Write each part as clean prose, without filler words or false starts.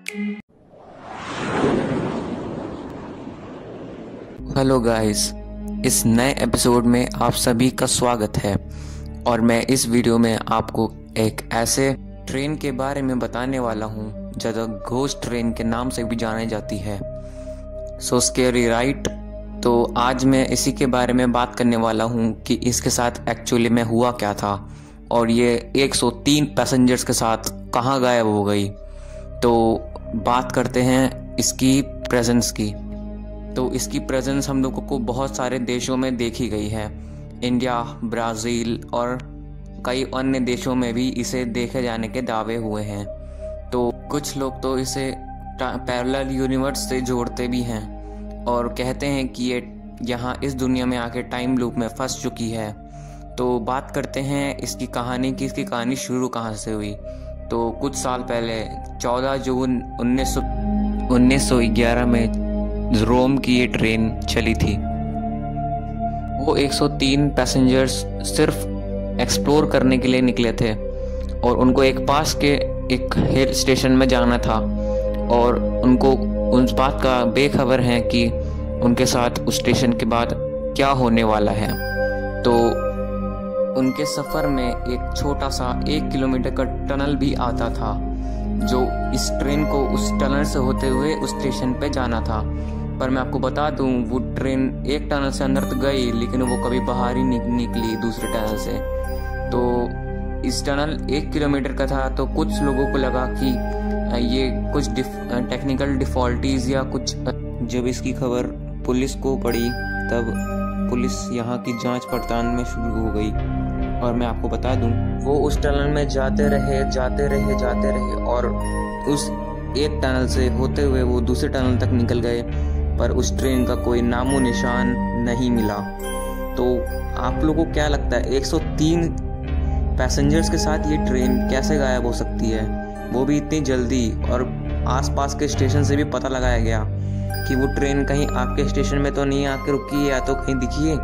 Hello guys, इस नए episode में आप सभी का स्वागत है। और मैं इस वीडियो में आपको एक ऐसे ट्रेन के बारे में बताने वाला हूँ जो द घोस्ट ट्रेन के नाम से भी जानी जाती है। So scary right. तो आज मैं इसी के बारे में बात करने वाला हूँ कि इसके साथ एक्चुअली में हुआ क्या था और ये 103 पैसेंजर्स के साथ कहाँ गायब हो गई। तो बात करते हैं इसकी प्रेजेंस की। तो इसकी प्रेजेंस हम लोगों को बहुत सारे देशों में देखी गई है। इंडिया, ब्राज़ील और कई अन्य देशों में भी इसे देखे जाने के दावे हुए हैं। तो कुछ लोग तो इसे पैरेलल यूनिवर्स से जोड़ते भी हैं और कहते हैं कि ये यहाँ इस दुनिया में आके टाइम लूप में फंस चुकी है। तो बात करते हैं इसकी कहानी की। इसकी कहानी शुरू कहाँ से हुई। तो कुछ साल पहले 14 जून 1911 में रोम की ये ट्रेन चली थी। वो 103 पैसेंजर्स सिर्फ एक्सप्लोर करने के लिए निकले थे और उनको एक पास के एक हिल स्टेशन में जाना था और उनको उस बात का बेखबर है कि उनके साथ उस स्टेशन के बाद क्या होने वाला है। तो उनके सफ़र में एक छोटा सा 1 किलोमीटर का टनल भी आता था जो इस ट्रेन को उस टनल से होते हुए उस स्टेशन पे जाना था। पर मैं आपको बता दूं, वो ट्रेन एक टनल से अंदर तो गई लेकिन वो कभी बाहर ही निकली दूसरे टनल से। तो इस टनल 1 किलोमीटर का था। तो कुछ लोगों को लगा कि ये कुछ टेक्निकल डिफ़ॉल्टीज़ या कुछ। जब इसकी खबर पुलिस को पड़ी तब पुलिस यहाँ की जांच पड़ताल में शुरू हो गई। और मैं आपको बता दूं, वो उस टनल में जाते रहे और उस एक टनल से होते हुए वो दूसरे टनल तक निकल गए, पर उस ट्रेन का कोई नामो निशान नहीं मिला। तो आप लोगों को क्या लगता है 103 पैसेंजर्स के साथ ये ट्रेन कैसे गायब हो सकती है, वो भी इतनी जल्दी? और आसपास के स्टेशन से भी पता लगाया गया कि वो ट्रेन कहीं आपके स्टेशन में तो नहीं आके रुकी है या तो कहीं दिखी है।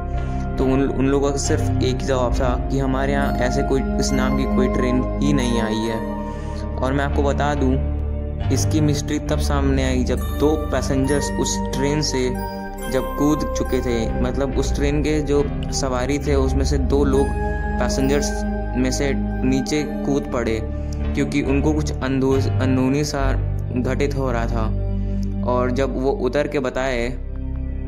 तो उन लोगों का सिर्फ एक ही जवाब था कि हमारे यहाँ ऐसे कोई इस नाम की कोई ट्रेन ही नहीं आई है। और मैं आपको बता दूं, इसकी मिस्ट्री तब सामने आई जब 2 पैसेंजर्स उस ट्रेन से जब कूद चुके थे। मतलब उस ट्रेन के जो सवारी थे उसमें से 2 लोग पैसेंजर्स में से नीचे कूद पड़े क्योंकि उनको कुछ अनहोनी सा घटित हो रहा था। और जब वो उतर के बताए,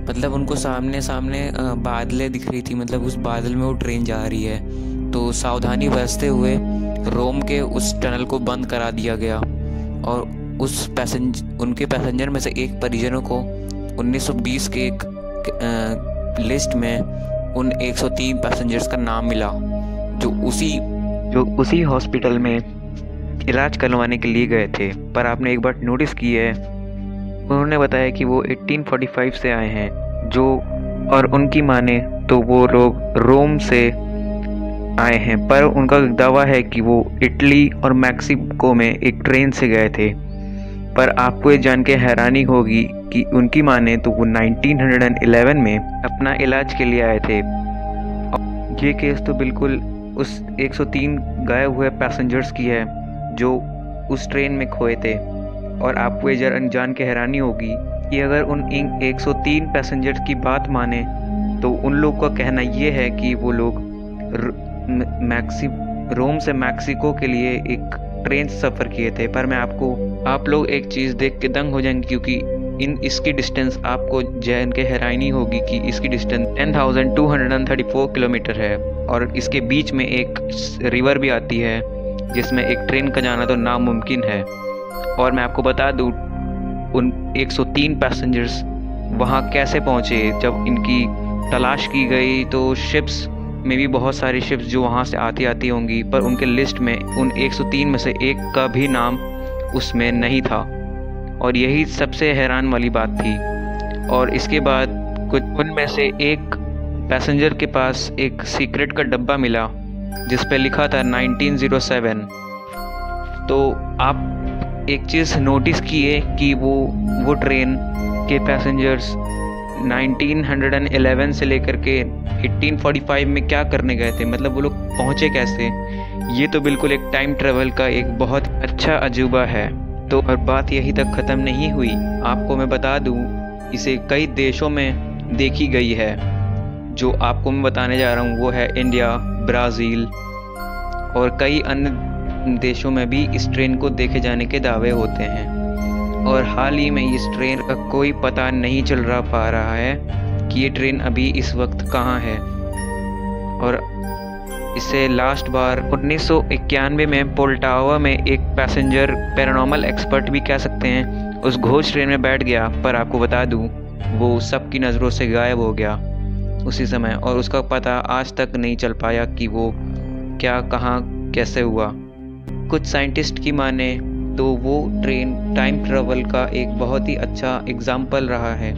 मतलब उनको सामने बादलें दिख रही थी, मतलब उस बादल में वो ट्रेन जा रही है। तो सावधानी बरतते हुए रोम के उस टनल को बंद करा दिया गया और उनके पैसेंजर में से एक परिजनों को 1920 के एक लिस्ट में उन 103 पैसेंजर्स का नाम मिला जो उसी हॉस्पिटल में इलाज करवाने के लिए गए थे। पर आपने एक बात नोटिस की है, उन्होंने बताया कि वो 1845 से आए हैं और उनकी माने तो वो लोग रोम से आए हैं। पर उनका दावा है कि वो इटली और मैक्सिको में एक ट्रेन से गए थे। पर आपको ये जान के हैरानी होगी कि उनकी माने तो वो 1911 में अपना इलाज के लिए आए थे। ये केस तो बिल्कुल उस 103 गायब हुए पैसेंजर्स की है जो उस ट्रेन में खोए थे। और आपको ये जान के हैरानी होगी कि अगर उन 103 पैसेंजर्स की बात माने तो उन लोग का कहना ये है कि वो लोग रोम से मैक्सिको के लिए एक ट्रेन से सफ़र किए थे। पर मैं आप लोग एक चीज़ देख के दंग हो जाएंगे क्योंकि इसकी डिस्टेंस आपको जान के हैरानी होगी कि इसकी डिस्टेंस 10,234 किलोमीटर है और इसके बीच में एक रिवर भी आती है जिसमें एक ट्रेन का जाना तो नामुमकिन है। और मैं आपको बता दूं, उन 103 पैसेंजर्स वहाँ कैसे पहुँचे। जब इनकी तलाश की गई तो शिप्स में भी बहुत सारी शिप्स जो वहाँ से आती होंगी, पर उनके लिस्ट में उन 103 में से एक का भी नाम उसमें नहीं था। और यही सबसे हैरान वाली बात थी। और इसके बाद कुछ उनमें से एक पैसेंजर के पास एक सीक्रेट का डब्बा मिला जिस पे लिखा था 1907। तो आप एक चीज़ नोटिस किए कि वो ट्रेन के पैसेंजर्स 1911 से लेकर के 1845 में क्या करने गए थे, मतलब वो लोग पहुँचे कैसे। ये तो बिल्कुल एक टाइम ट्रेवल का एक बहुत अच्छा अजूबा है। तो और बात यहीं तक ख़त्म नहीं हुई। आपको मैं बता दूं, इसे कई देशों में देखी गई है। जो आपको मैं बताने जा रहा हूँ वो है इंडिया, ब्राज़ील और कई अन्य देशों में भी इस ट्रेन को देखे जाने के दावे होते हैं। और हाल ही में इस ट्रेन का कोई पता नहीं चल पा रहा है कि ये ट्रेन अभी इस वक्त कहाँ है। और इसे लास्ट बार 1991 में पोल्टावा में एक पैसेंजर, पैरानॉर्मल एक्सपर्ट भी कह सकते हैं, उस घोष ट्रेन में बैठ गया। पर आपको बता दूं, वो सबकी नज़रों से गायब हो गया उसी समय, और उसका पता आज तक नहीं चल पाया कि वो क्या, कहाँ, कैसे हुआ। कुछ साइंटिस्ट की माने तो वो ट्रेन टाइम ट्रेवल का एक बहुत ही अच्छा एग्जाम्पल रहा है,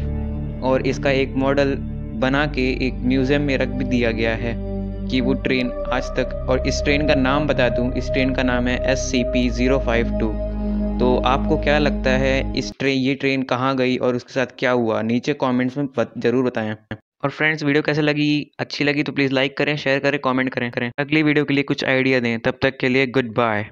और इसका एक मॉडल बना के एक म्यूज़ियम में रख भी दिया गया है कि वो ट्रेन आज तक। और इस ट्रेन का नाम बता दूं, इस ट्रेन का नाम है SCP-052। तो आपको क्या लगता है ये ट्रेन कहाँ गई और उसके साथ क्या हुआ? नीचे कमेंट्स में ज़रूर बताएं। और फ्रेंड्स, वीडियो कैसे लगी? अच्छी लगी तो प्लीज़ लाइक करें, शेयर करें, कमेंट करें। अगली वीडियो के लिए कुछ आइडिया दें। तब तक के लिए गुड बाय।